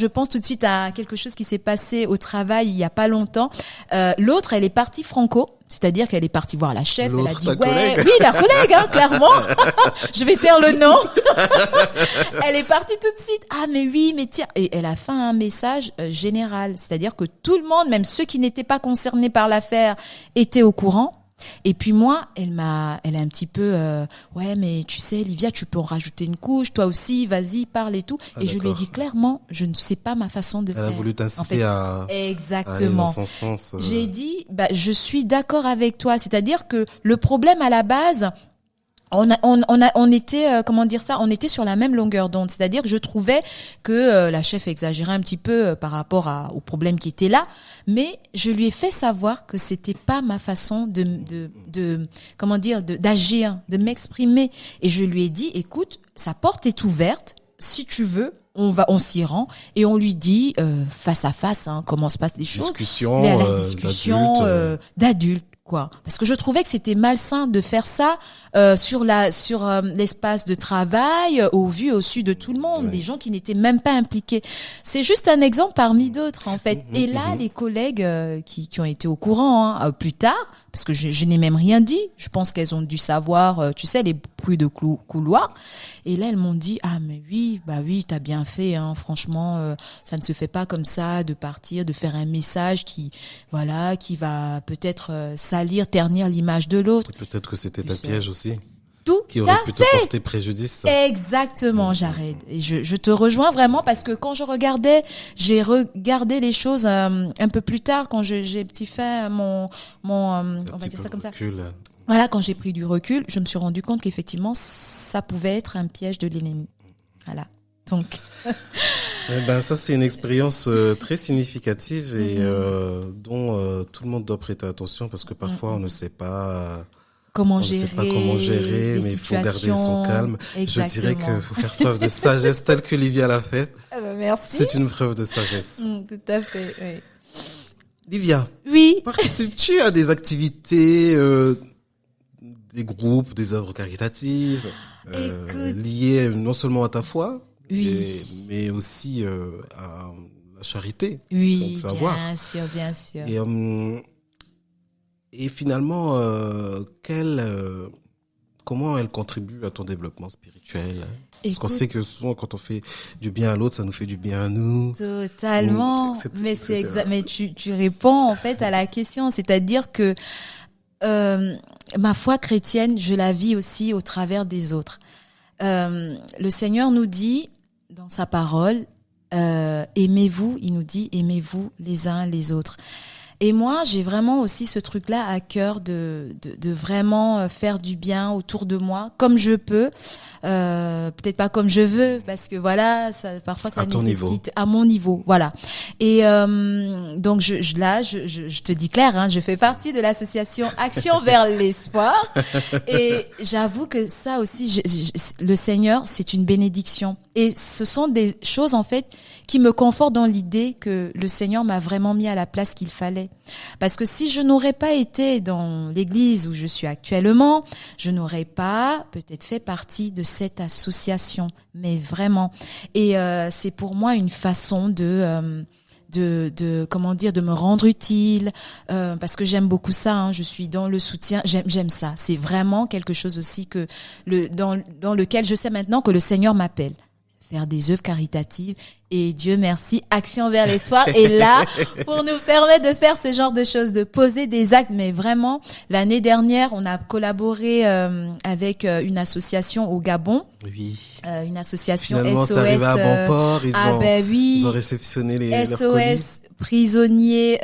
Je pense tout de suite à quelque chose qui s'est passé au travail il y a pas longtemps. L'autre, elle est partie franco. C'est-à-dire qu'elle est partie voir la chef, L'autre, elle a dit ta collègue. oui, la collègue, hein, clairement. Je vais taire le nom. Elle est partie tout de suite. Ah, mais oui, mais tiens. Et elle a fait un message général. C'est-à-dire que tout le monde, même ceux qui n'étaient pas concernés par l'affaire, étaient au courant. Et puis moi, elle a un petit peu, ouais, mais tu sais, Livia, tu peux en rajouter une couche, toi aussi, vas-y, parle et tout. Et je lui ai dit clairement, je ne sais pas ma façon de faire. Elle a voulu t'inciter à aller exactement. dans son sens. J'ai dit, je suis d'accord avec toi. C'est-à-dire que le problème à la base, on était, on était sur la même longueur d'onde. C'est-à-dire que je trouvais que la chef exagérait un petit peu par rapport au problème qui était là, mais je lui ai fait savoir que c'était pas ma façon d'agir, de m'exprimer. Et je lui ai dit, écoute, sa porte est ouverte. Si tu veux, on s'y rend et on lui dit face à face comment se passent les choses. La discussion d'adultes. Parce que je trouvais que c'était malsain de faire ça sur l'espace de travail au vu et au su de tout le monde, des gens qui n'étaient même pas impliqués. C'est juste un exemple parmi d'autres en fait. Et là, les collègues qui ont été au courant plus tard, parce que je n'ai même rien dit, je pense qu'elles ont dû savoir, tu sais, les bruits de couloir. Et là, elles m'ont dit mais oui, t'as bien fait, franchement, ça ne se fait pas comme ça de partir, de faire un message qui va peut-être salir, ternir l'image de l'autre. Peut-être que c'était un piège aussi. Tout qui aurait pu te porter préjudice. Exactement, Jared. Et je te rejoins vraiment parce que quand j'ai regardé les choses un peu plus tard quand j'ai fait mon on va dire ça comme ça. Voilà, quand j'ai pris du recul, je me suis rendu compte qu'effectivement, ça pouvait être un piège de l'ennemi. Voilà. Donc. Ça, c'est une expérience très significative et dont tout le monde doit prêter attention parce que parfois, on ne sait pas comment gérer, mais il faut garder son calme. Exactement. Je dirais qu'il faut faire preuve de sagesse telle que Livia l'a faite. Merci. C'est une preuve de sagesse. Tout à fait, oui. Livia. Oui. Participes-tu à des activités, des groupes, des œuvres caritatives, liées non seulement à ta foi, mais aussi à la charité? Oui, bien sûr. Et finalement, comment elle contribue à ton développement spirituel? Parce qu'on sait que souvent, quand on fait du bien à l'autre, ça nous fait du bien à nous. Totalement. Mais c'est exact. Mais tu réponds en fait à la question, c'est-à-dire que ma foi chrétienne, je la vis aussi au travers des autres. Le Seigneur nous dit dans sa parole, aimez-vous. Il nous dit, aimez-vous les uns les autres. Et moi, j'ai vraiment aussi ce truc-là à cœur de vraiment faire du bien autour de moi, comme je peux. Peut-être pas comme je veux, parce que voilà, parfois ça nécessite à mon niveau, voilà. Et donc je te dis clair, je fais partie de l'association Action vers l'espoir. Et j'avoue que ça aussi, le Seigneur, c'est une bénédiction. Et ce sont des choses en fait qui me confortent dans l'idée que le Seigneur m'a vraiment mis à la place qu'il fallait. Parce que si je n'aurais pas été dans l'église où je suis actuellement, je n'aurais pas peut-être fait partie de cette association, mais vraiment. Et c'est pour moi une façon de me rendre utile, parce que j'aime beaucoup ça, je suis dans le soutien, j'aime ça. C'est vraiment quelque chose aussi dans lequel je sais maintenant que le Seigneur m'appelle. Faire des œuvres caritatives et Dieu merci, Action vers l'espoir est là pour nous permettre de faire ce genre de choses, de poser des actes. Mais vraiment, l'année dernière, on a collaboré avec une association au Gabon. Oui. Une association Finalement, SOS. C'est arrivé à bon port. Ils ont réceptionné leurs colis. SOS prisonniers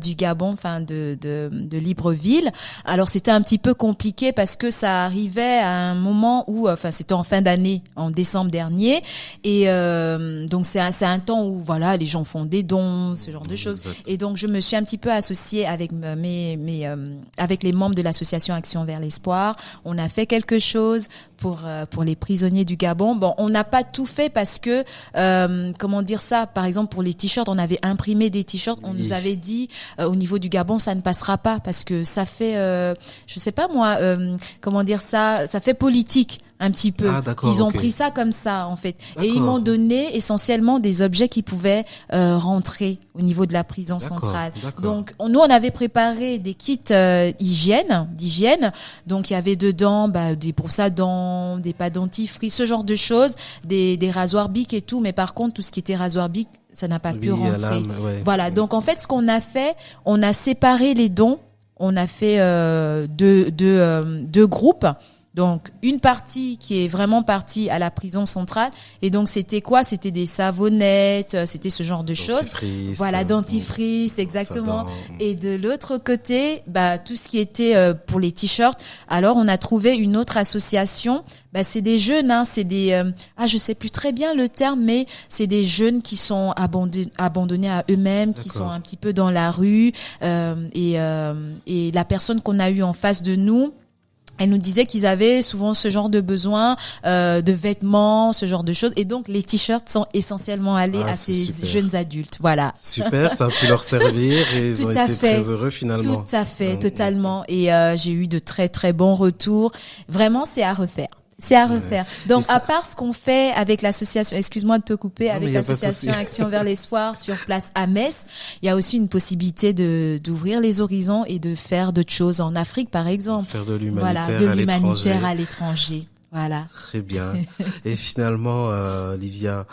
du Gabon, enfin de Libreville. Alors c'était un petit peu compliqué parce que ça arrivait à un moment où, c'était en fin d'année, en décembre dernier, et donc c'est un temps où voilà, les gens font des dons, ce genre de choses. Exact. Et donc je me suis un petit peu associée avec avec les membres de l'association Action vers l'espoir. On a fait quelque chose pour les prisonniers du Gabon. Bon, on n'a pas tout fait parce que par exemple pour les t-shirts, on avait imprimé des t-shirts, on nous avait dit au niveau du Gabon ça ne passera pas parce que ça fait ça fait politique. un petit peu. Ils ont pris ça comme ça, en fait. Et ils m'ont donné essentiellement des objets qui pouvaient rentrer au niveau de la prison centrale. Donc, nous, on avait préparé des kits d'hygiène. Donc, il y avait dedans des brosses à dents, des pâtes dentifrice, ce genre de choses, des rasoirs Bic et tout. Mais par contre, tout ce qui était rasoir Bic, ça n'a pas pu rentrer. Voilà. Donc, en fait, ce qu'on a fait, on a séparé les dons. On a fait deux groupes. Donc, une partie qui est vraiment partie à la prison centrale. Et donc, c'était quoi? C'était des savonnettes, c'était ce genre de choses. Voilà, dentifrice, exactement. Et de l'autre côté, tout ce qui était pour les t-shirts. Alors, on a trouvé une autre association. C'est des jeunes, c'est des je sais plus très bien le terme, mais c'est des jeunes qui sont abandonnés à eux-mêmes, qui sont un petit peu dans la rue. Et la personne qu'on a eue en face de nous, elle nous disait qu'ils avaient souvent ce genre de besoin, de vêtements, ce genre de choses. Et donc, les t-shirts sont essentiellement allés à ces jeunes adultes. Voilà. Super, ça a pu leur servir et ils ont été très heureux finalement. Tout à fait, totalement. Et j'ai eu de très, très bons retours. Vraiment, c'est à refaire. C'est à refaire. Donc, à part ce qu'on fait avec l'association, excuse-moi de te couper, avec l'association Action vers l'espoir sur place à Metz, il y a aussi une possibilité d'ouvrir les horizons et de faire d'autres choses en Afrique, par exemple. Faire de l'humanitaire à l'étranger. Voilà. Très bien. Et finalement, Livia,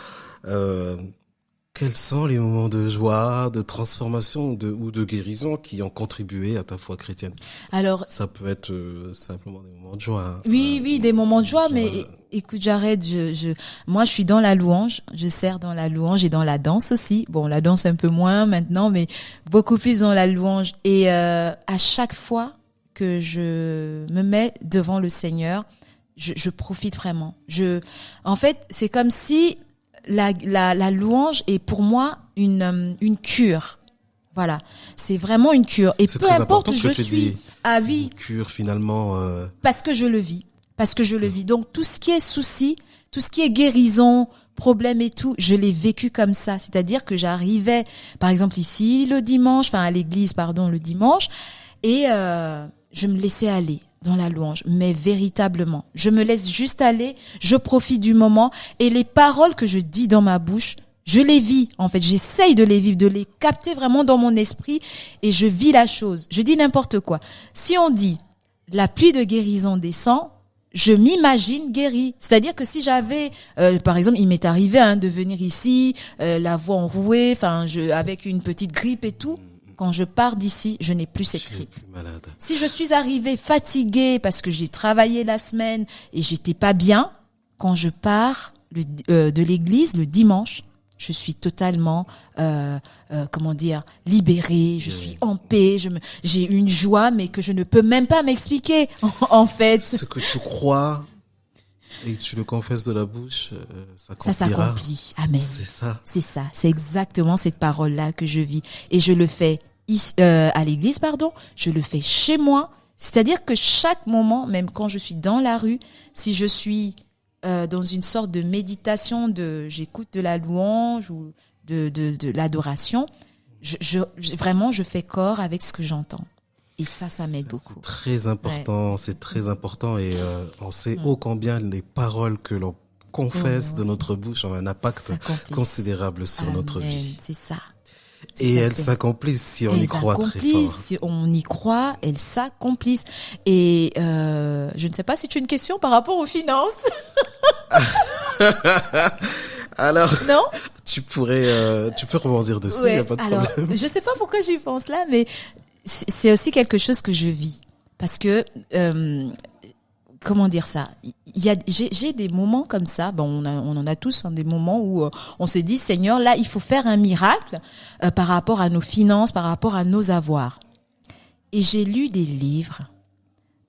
quels sont les moments de joie, de transformation ou de guérison qui ont contribué à ta foi chrétienne? Alors, ça peut être simplement des moments de joie. Oui, des moments de joie, mais écoute, Jared, moi, je suis dans la louange, je sers dans la louange et dans la danse aussi. Bon, la danse un peu moins maintenant, mais beaucoup plus dans la louange. Et à chaque fois que je me mets devant le Seigneur, je profite vraiment. En fait, c'est comme si la louange est pour moi une cure. Voilà, c'est vraiment une cure. Et peu importe où je suis, une cure finalement. Parce que je le vis. Donc tout ce qui est souci, tout ce qui est guérison, problème et tout, je l'ai vécu comme ça. C'est-à-dire que j'arrivais, par exemple ici à l'église, le dimanche, et je me laissais aller dans la louange, mais véritablement. Je me laisse juste aller, je profite du moment, et les paroles que je dis dans ma bouche, je les vis, en fait. J'essaye de les vivre, de les capter vraiment dans mon esprit, et je vis la chose. Je dis n'importe quoi. Si on dit, la pluie de guérison descend, je m'imagine guérie. C'est-à-dire que si j'avais, par exemple, il m'est arrivé de venir ici, la voix enrouée, avec une petite grippe et tout. Quand je pars d'ici, je n'ai plus cette grippe. Si je suis arrivée fatiguée parce que j'ai travaillé la semaine et j'étais pas bien, quand je pars de l'église le dimanche, je suis totalement, libérée, je suis en paix, j'ai une joie, mais que je ne peux même pas m'expliquer, en fait. Ce que tu crois et que tu le confesses de la bouche, ça s'accomplit. Amen. C'est ça. C'est ça. C'est exactement cette parole-là que je vis. Et je le fais à l'église, je le fais chez moi. C'est-à-dire que chaque moment, même quand je suis dans la rue, si je suis dans une sorte de méditation, j'écoute de la louange ou de l'adoration, vraiment, je fais corps avec ce que j'entends. Et ça m'aide beaucoup. C'est très important, c'est très important. Et on sait ô combien les paroles que l'on confesse de notre bouche ont un impact considérable sur notre vie. C'est ça. Et elles s'accomplissent si on y croit très fort. Si on y croit, elles s'accomplissent. Et je ne sais pas si tu as une question par rapport aux finances. Alors, non, tu peux rebondir dessus, il n'y a pas de problème. Je sais pas pourquoi j'y pense là, mais c'est aussi quelque chose que je vis. Parce que, comment dire ça? J'ai des moments comme ça. Bon, on en a tous des moments où on se dit, Seigneur, là, il faut faire un miracle par rapport à nos finances, par rapport à nos avoirs. Et j'ai lu des livres.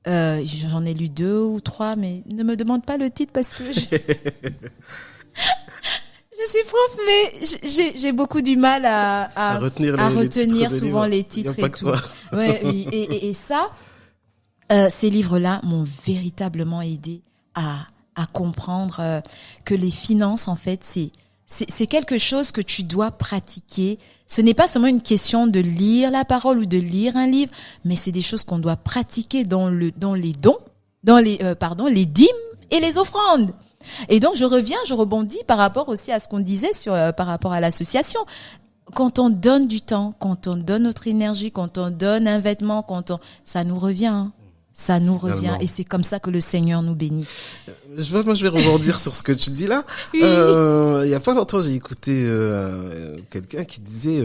J'en ai lu 2 ou 3, mais ne me demande pas le titre parce que je suis prof, mais j'ai beaucoup du mal à retenir souvent les titres et tout. Ouais, oui. Et ça, ces livres-là m'ont véritablement aidé à comprendre que les finances, en fait, c'est quelque chose que tu dois pratiquer. Ce n'est pas seulement une question de lire la parole ou de lire un livre, mais c'est des choses qu'on doit pratiquer dans les dons, les dîmes et les offrandes. Et donc, je rebondis par rapport aussi à ce qu'on disait par rapport à l'association. Quand on donne du temps, quand on donne notre énergie, quand on donne un vêtement, ça nous revient. Hein. Ça nous revient. Et c'est comme ça que le Seigneur nous bénit. Je vais rebondir sur ce que tu dis là. Oui. Il y a pas longtemps, j'ai écouté quelqu'un qui disait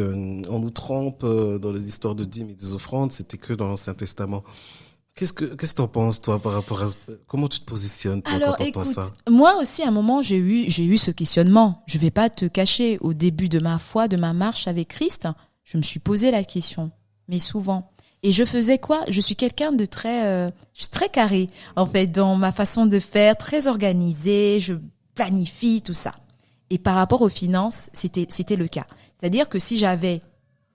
on nous trompe dans les histoires de dîmes et des offrandes, c'était que dans l'Ancien Testament. Qu'est-ce que t'en penses, toi, par rapport à comment tu te positionnes, toi, alors, quand t'entends ça? Moi aussi, à un moment, j'ai eu ce questionnement. Je vais pas te cacher. Au début de ma foi, de ma marche avec Christ, je me suis posé la question. Mais souvent. Et je faisais quoi? Je suis quelqu'un de je suis très carré, en fait, dans ma façon de faire, très organisée, je planifie, tout ça. Et par rapport aux finances, c'était le cas. C'est-à-dire que si j'avais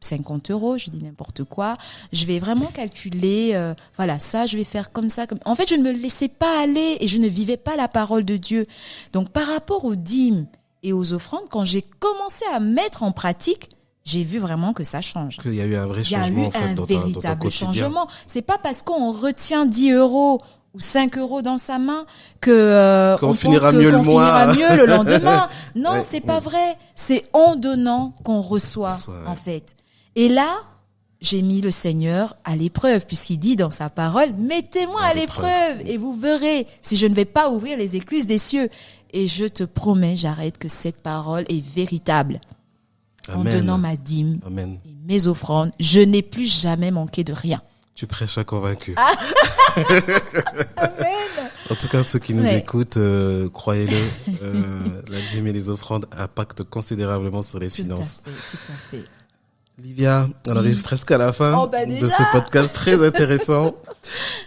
50 €, je dis n'importe quoi, je vais vraiment calculer, voilà, ça, je vais faire comme ça. En fait, je ne me laissais pas aller et je ne vivais pas la parole de Dieu. Donc, par rapport aux dîmes et aux offrandes, quand j'ai commencé à mettre en pratique, j'ai vu vraiment que ça change. Qu'il y a eu un vrai changement, en fait, dans ton quotidien. Changement. C'est pas parce qu'on retient 10 € ou 5 € dans sa main qu'on finira mieux le mois. Finira mieux le lendemain. Non, ouais, c'est pas vrai. C'est en donnant qu'on reçoit, en fait. Et là, j'ai mis le Seigneur à l'épreuve, puisqu'il dit dans sa parole, mettez-moi à l'épreuve et vous verrez si je ne vais pas ouvrir les écluses des cieux. Et je te promets, j'arrête que cette parole est véritable. Amen. En donnant ma dîme Amen. Et mes offrandes, je n'ai plus jamais manqué de rien. Tu prêches à convaincu. Amen. En tout cas, ceux qui nous écoutent, croyez-le, la dîme et les offrandes impactent considérablement sur les finances. Tout à fait. Livia, on arrive presque à la fin de ce podcast très intéressant.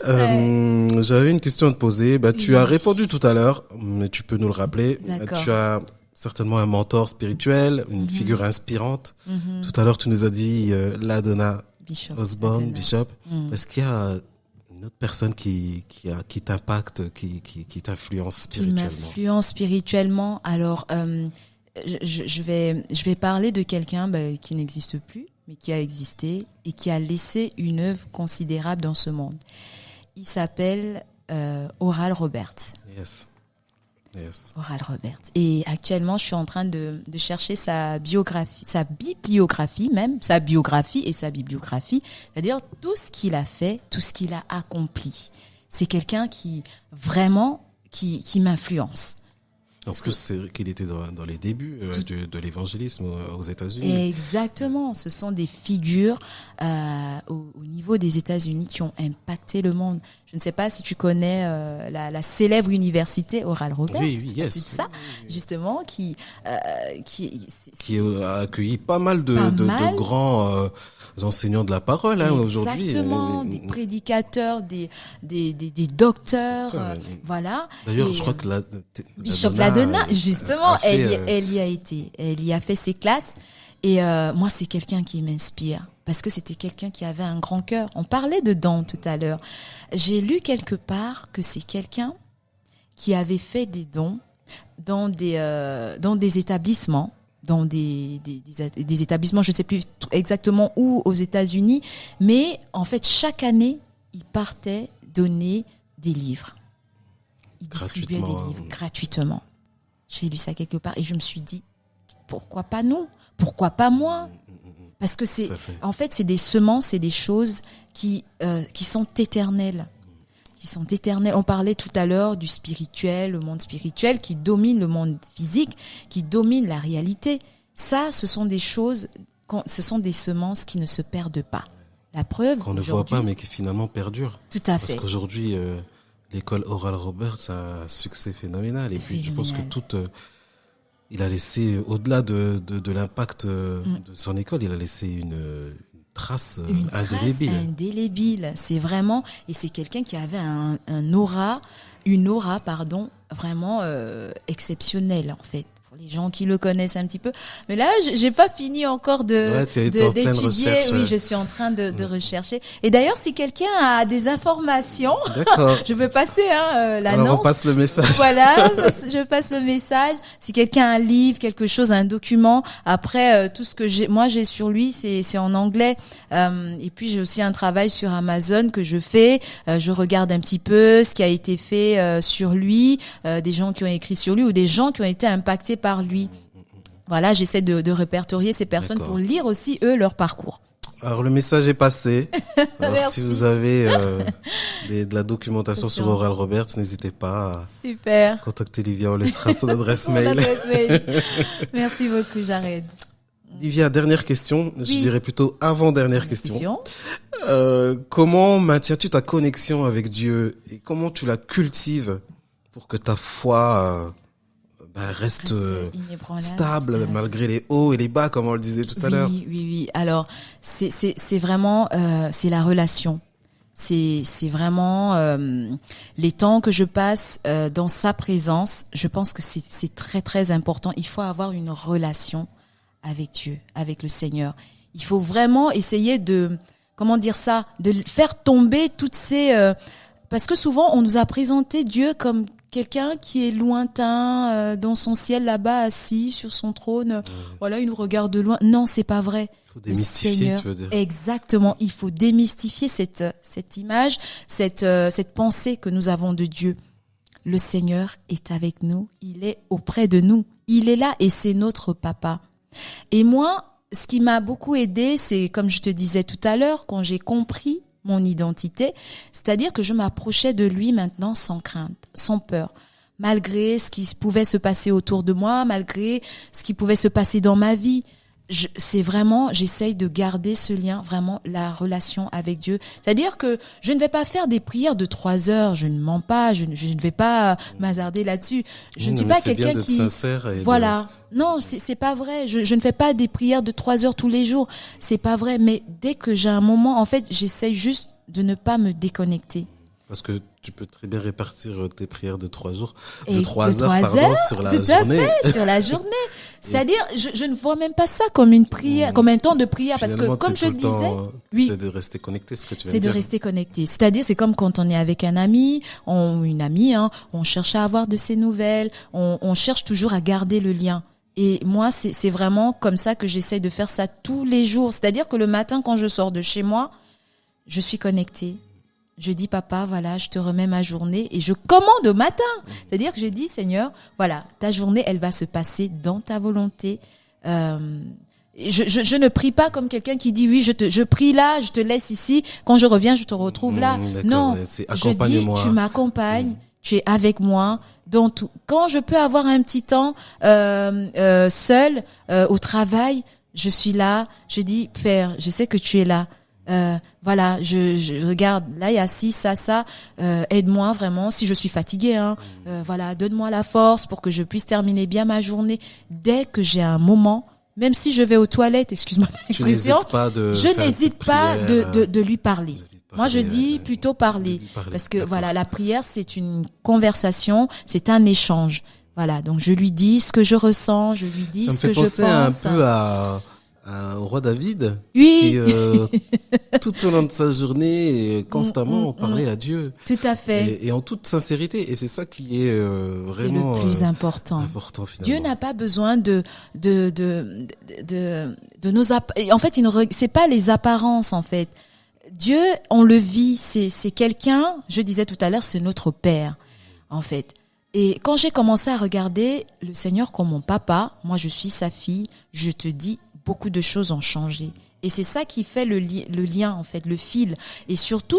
J'avais une question à te poser. Tu as répondu tout à l'heure, mais tu peux nous le rappeler. D'accord. Tu as certainement un mentor spirituel, une figure inspirante. Tout à l'heure, tu nous as dit Ladonna Osborne, Bishop. Est-ce qu'il y a une autre personne qui t'impacte, qui t'influence spirituellement? Qui m'influence spirituellement. Alors, je vais parler de quelqu'un qui n'existe plus, mais qui a existé et qui a laissé une œuvre considérable dans ce monde. Il s'appelle Oral Roberts. Yes. Oral Roberts. Et actuellement, je suis en train de chercher sa biographie, sa bibliographie même, sa biographie et sa bibliographie, c'est-à-dire tout ce qu'il a fait, tout ce qu'il a accompli. C'est quelqu'un qui vraiment qui m'influence. En plus, c'est qu'il était dans les débuts de l'évangélisme aux États-Unis. Exactement. Ce sont des figures au niveau des États-Unis qui ont impacté le monde. Je ne sais pas si tu connais la célèbre université Oral Roberts. Oui, yes. Tout ça, justement, qui a accueilli pas mal de grands enseignants de la parole aujourd'hui. Exactement, des prédicateurs, des docteurs, voilà. D'ailleurs, je crois que Bishop Ladonna, justement, elle y a été. Elle y a fait ses classes. Et moi, c'est quelqu'un qui m'inspire. Parce que c'était quelqu'un qui avait un grand cœur. On parlait de dons tout à l'heure. J'ai lu quelque part que c'est quelqu'un qui avait fait des dons dans des établissements, dans des établissements, je ne sais plus exactement où aux États-Unis, mais en fait, chaque année, il partait donner des livres. Il distribuait des livres gratuitement. J'ai lu ça quelque part et je me suis dit, pourquoi pas nous? Pourquoi pas moi? Parce que en fait, c'est des semences, c'est des choses qui sont éternelles. Qui sont éternelles. On parlait tout à l'heure du spirituel, le monde spirituel qui domine le monde physique, qui domine la réalité. Ça, ce sont des choses, ce sont des semences qui ne se perdent pas. La preuve, qu'on ne voit pas, mais qui finalement perdurent. Tout à fait. Parce qu'aujourd'hui, l'école Oral Roberts a un succès phénoménal. Et puis, je pense que il a laissé, au-delà de l'impact de son école, il a laissé une trace indélébile. C'est vraiment, et c'est quelqu'un qui avait une aura, vraiment exceptionnelle, en fait. pour les gens qui le connaissent un petit peu. Mais là, j'ai pas fini encore d'étudier. Oui, je suis en train de rechercher. Et d'ailleurs, si quelqu'un a des informations, je peux passer l'annonce. Alors on passe le message. Voilà, je passe le message. Si quelqu'un a un livre, quelque chose, un document. Après, tout ce que j'ai sur lui, c'est en anglais. Et puis j'ai aussi un travail sur Amazon que je fais. Je regarde un petit peu ce qui a été fait sur lui, des gens qui ont écrit sur lui ou des gens qui ont été impactés par lui. Voilà, j'essaie de répertorier ces personnes pour lire aussi, eux, leur parcours. Alors, le message est passé. Alors, si vous avez de la documentation sur Oral Roberts, n'hésitez pas à contacter Livia. On laissera son adresse mail. Merci beaucoup, Jared. Livia, dernière question. Je dirais plutôt avant-dernière question. Comment maintiens-tu ta connexion avec Dieu et comment tu la cultives pour que ta foi reste stable malgré les hauts et les bas, comme on le disait tout à l'heure. Oui. Alors, c'est vraiment c'est la relation. C'est vraiment les temps que je passe dans sa présence. Je pense que c'est très très important. Il faut avoir une relation avec Dieu, avec le Seigneur. Il faut vraiment essayer de de faire tomber toutes ces parce que souvent on nous a présenté Dieu comme quelqu'un qui est lointain dans son ciel là-bas assis sur son trône. Voilà, il nous regarde de loin. Non, c'est pas vrai. Il faut démystifier, tu veux dire. Exactement, il faut démystifier cette image, cette pensée que nous avons de Dieu. Le Seigneur est avec nous, il est auprès de nous. Il est là et c'est notre papa. Et moi, ce qui m'a beaucoup aidé, c'est comme je te disais tout à l'heure, quand j'ai compris mon identité, c'est-à-dire que je m'approchais de lui maintenant sans crainte, sans peur, malgré ce qui pouvait se passer autour de moi, malgré ce qui pouvait se passer dans ma vie. J'essaye de garder ce lien, vraiment la relation avec Dieu. C'est-à-dire que je ne vais pas faire des prières de 3 heures, je ne mens pas, je ne vais pas m'hasarder là-dessus. Je ne suis pas quelqu'un qui... sincère voilà. Non, c'est pas vrai. Je ne fais pas des prières de 3 heures tous les jours. C'est pas vrai. Mais dès que j'ai un moment, en fait, j'essaye juste de ne pas me déconnecter. Parce que tu peux très bien répartir tes prières de 3 jours, de 3 heures, sur la journée. Tout à fait, sur la journée. C'est-à-dire, je ne vois même pas ça comme une prière, comme un temps de prière, parce que comme je disais, c'est de rester connecté, ce que tu viens de dire. C'est de rester connecté. C'est-à-dire, c'est comme quand on est avec un ami, une amie, on cherche à avoir de ses nouvelles, on cherche toujours à garder le lien. Et moi, c'est vraiment comme ça que j'essaie de faire ça tous les jours. C'est-à-dire que le matin, quand je sors de chez moi, je suis connectée. Je dis, papa, voilà, je te remets ma journée et je commande au matin. C'est-à-dire que je dis, Seigneur, voilà, ta journée, elle va se passer dans ta volonté. Je ne prie pas comme quelqu'un qui dit, oui, je prie là, je te laisse ici. Quand je reviens, je te retrouve là. Non, je dis, tu m'accompagnes, tu es avec moi dans tout. Quand je peux avoir un petit temps seul au travail, je suis là. Je dis, Père, je sais que tu es là. Voilà, je regarde, là il y a ci, ça, aide-moi vraiment, si je suis fatiguée, voilà, donne-moi la force pour que je puisse terminer bien ma journée. Dès que j'ai un moment, même si je vais aux toilettes, excuse-moi l'expression, je n'hésite pas de lui parler. Moi je dis plutôt parler, parce que voilà, la prière c'est une conversation, c'est un échange. Voilà, donc je lui dis ce que je ressens, je lui dis ce que je pense. Ça me fait penser un peu au roi David, oui. qui tout au long de sa journée constamment parlait à Dieu. Tout à fait. Et en toute sincérité, et c'est ça qui est vraiment c'est le plus important. Dieu n'a pas besoin de nos en fait, c'est pas les apparences en fait. Dieu, on le vit, c'est quelqu'un, je disais tout à l'heure, c'est notre Père en fait. Et quand j'ai commencé à regarder le Seigneur comme mon papa, moi je suis sa fille, je te dis, beaucoup de choses ont changé. Et c'est ça qui fait le lien, en fait, le fil. Et surtout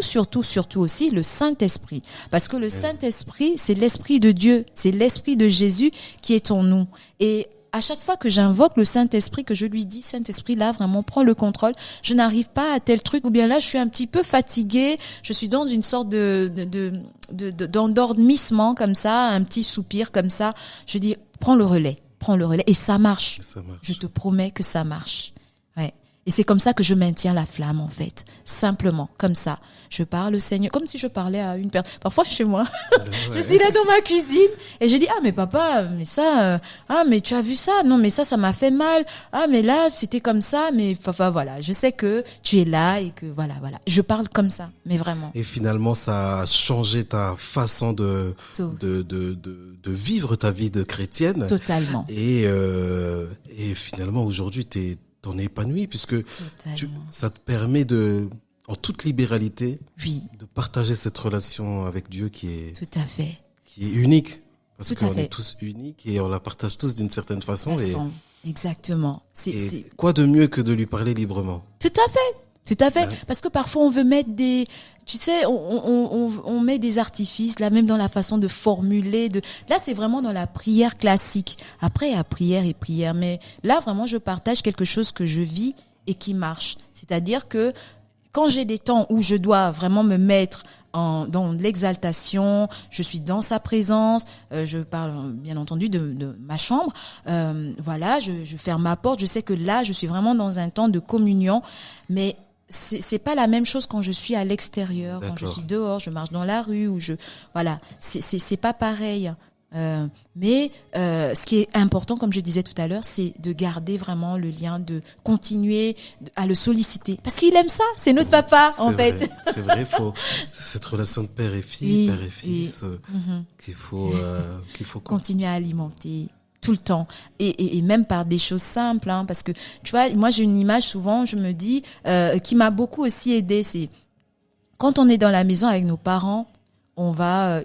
aussi le Saint-Esprit. Parce que le Saint-Esprit, c'est l'Esprit de Dieu. C'est l'Esprit de Jésus qui est en nous. Et à chaque fois que j'invoque le Saint-Esprit, que je lui dis, Saint-Esprit, là, vraiment, prends le contrôle. Je n'arrive pas à tel truc, ou bien là, je suis un petit peu fatiguée. Je suis dans une sorte d'endormissement, comme ça, un petit soupir, comme ça. Je dis, prends le relais. Et ça marche. Je te promets que ça marche. Ouais. Et c'est comme ça que je maintiens la flamme, en fait. Simplement, comme ça. Je parle au Seigneur, comme si je parlais à une personne. Parfois, chez moi, je suis là dans ma cuisine et je dis, ah, mais papa, mais ça, ah, mais tu as vu ça? Non, mais ça m'a fait mal. Ah, mais là, c'était comme ça, mais papa, voilà. Je sais que tu es là et que voilà. Je parle comme ça, mais vraiment. Et finalement, ça a changé ta façon de vivre ta vie de chrétienne. Totalement. Et finalement, aujourd'hui, t'en es épanoui puisque ça te permet en toute libéralité, de partager cette relation avec Dieu qui est tout à fait, qui est unique, parce qu'on est tous uniques et on la partage tous d'une certaine façon. Exactement. C'est quoi de mieux que de lui parler librement? Tout à fait. Parce que parfois on veut mettre tu sais, on met des artifices, là, même dans la façon de formuler, là, c'est vraiment dans la prière classique. Après, il y a prière et prière. Mais là, vraiment, je partage quelque chose que je vis et qui marche. C'est-à-dire que quand j'ai des temps où je dois vraiment me mettre dans l'exaltation, je suis dans sa présence, je parle bien entendu de ma chambre, voilà, je ferme ma porte, je sais que là, je suis vraiment dans un temps de communion, mais c'est pas la même chose quand je suis à l'extérieur, quand je suis dehors, je marche dans la rue, voilà, c'est pas pareil. Mais ce qui est important, comme je disais tout à l'heure, c'est de garder vraiment le lien, de continuer à le solliciter, parce qu'il aime ça. C'est notre papa, en fait. C'est vrai, c'est cette relation de père et fille, père et fils, qu'il faut continuer à alimenter tout le temps, et même par des choses simples, hein, parce que tu vois, moi j'ai une image souvent, je me dis, qui m'a beaucoup aussi aidée, c'est quand on est dans la maison avec nos parents.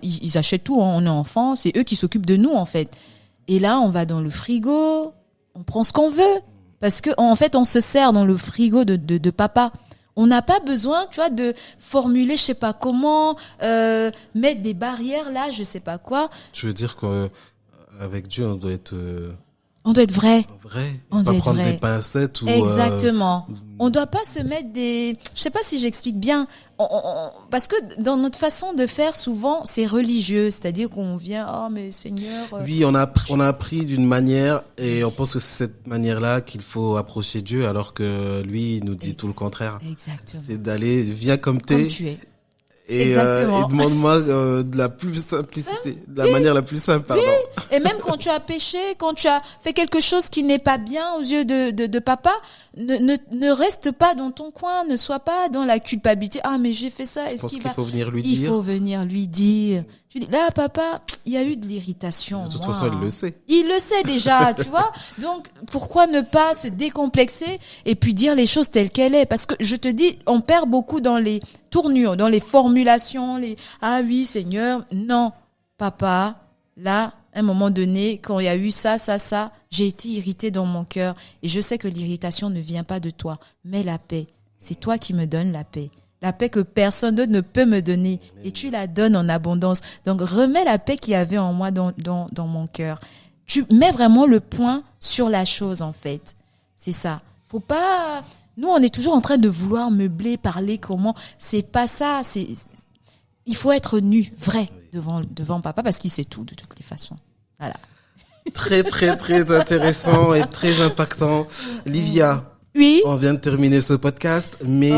Ils achètent tout, on est enfant, c'est eux qui s'occupent de nous en fait. Et là, on va dans le frigo, on prend ce qu'on veut, parce que en fait, on se sert dans le frigo de papa. On n'a pas besoin, tu vois, de formuler, je sais pas comment, mettre des barrières là, je sais pas quoi. Tu veux dire qu'avec Dieu, on doit être vrai. On doit pas prendre des pincettes ou exactement. On doit pas se mettre je sais pas si j'explique bien. Parce que dans notre façon de faire, souvent, c'est religieux. C'est-à-dire qu'on vient, oh, mais Seigneur. Oui, on a appris d'une manière et on pense que c'est cette manière-là qu'il faut approcher Dieu, alors que lui, il nous dit tout le contraire. Exactement. C'est d'aller, viens comme tu es. Et demande-moi de la plus simplicité, de la manière la plus simple, pardon. Oui. Et même quand tu as péché, quand tu as fait quelque chose qui n'est pas bien aux yeux de papa, ne reste pas dans ton coin, ne sois pas dans la culpabilité. Ah, mais j'ai fait ça. Je pense qu'il faut venir lui dire. Il faut venir lui dire. Tu dis, là, papa, il y a eu de l'irritation. De toute façon, il le sait. Il le sait déjà, tu vois. Donc, pourquoi ne pas se décomplexer et puis dire les choses telles qu'elles est? Parce que je te dis, on perd beaucoup dans les tournures, dans les formulations, ah oui, Seigneur. Non, papa, là, à un moment donné, quand il y a eu ça, j'ai été irritée dans mon cœur. Et je sais que l'irritation ne vient pas de toi, mais la paix. C'est toi qui me donnes la paix. La paix que personne d'autre ne peut me donner. Et tu la donnes en abondance. Donc, remets la paix qu'il y avait en moi dans mon cœur. Tu mets vraiment le point sur la chose, en fait. C'est ça. Faut pas... Nous, on est toujours en train de vouloir meubler, parler comment. C'est pas ça. Il faut être nu, vrai, devant papa, parce qu'il sait tout, de toutes les façons. Voilà. Très, très, très intéressant et très impactant. Livia. Oui. On vient de terminer ce podcast, mais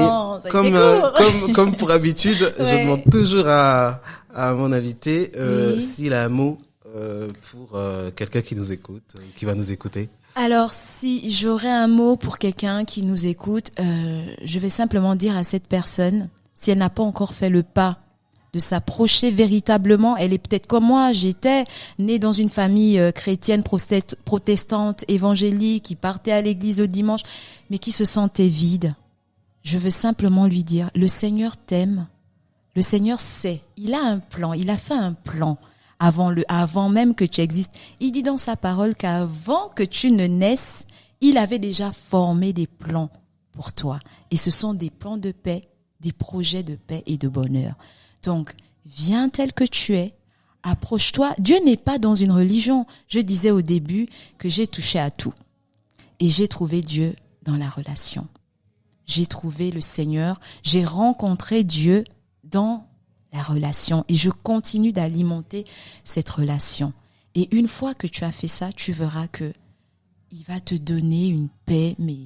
comme pour habitude, je demande toujours à mon invité s'il a un mot pour quelqu'un qui nous écoute, qui va nous écouter. Alors, si j'aurais un mot pour quelqu'un qui nous écoute, je vais simplement dire à cette personne, si elle n'a pas encore fait le pas de s'approcher véritablement, elle est peut-être comme moi, j'étais née dans une famille chrétienne, protestante, évangélique, qui partait à l'église le dimanche, mais qui se sentait vide. Je veux simplement lui dire, le Seigneur t'aime, le Seigneur sait, il a un plan, il a fait un plan avant même que tu existes. Il dit dans sa parole qu'avant que tu ne naisses, il avait déjà formé des plans pour toi. Et ce sont des plans de paix, des projets de paix et de bonheur. Donc, viens tel que tu es, approche-toi. Dieu n'est pas dans une religion. Je disais au début que j'ai touché à tout. Et j'ai trouvé Dieu dans la relation. J'ai trouvé le Seigneur. J'ai rencontré Dieu dans la relation. Et je continue d'alimenter cette relation. Et une fois que tu as fait ça, tu verras que il va te donner une paix, mais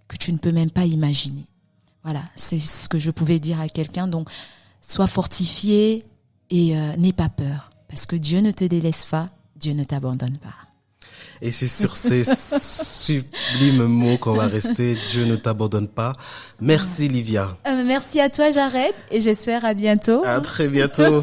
que tu ne peux même pas imaginer. Voilà, c'est ce que je pouvais dire à quelqu'un. Donc, sois fortifié et n'aie pas peur. Parce que Dieu ne te délaisse pas, Dieu ne t'abandonne pas. Et c'est sur ces sublimes mots qu'on va rester. Dieu ne t'abandonne pas. Merci Livia. Merci à toi Jared et j'espère à bientôt. À très bientôt.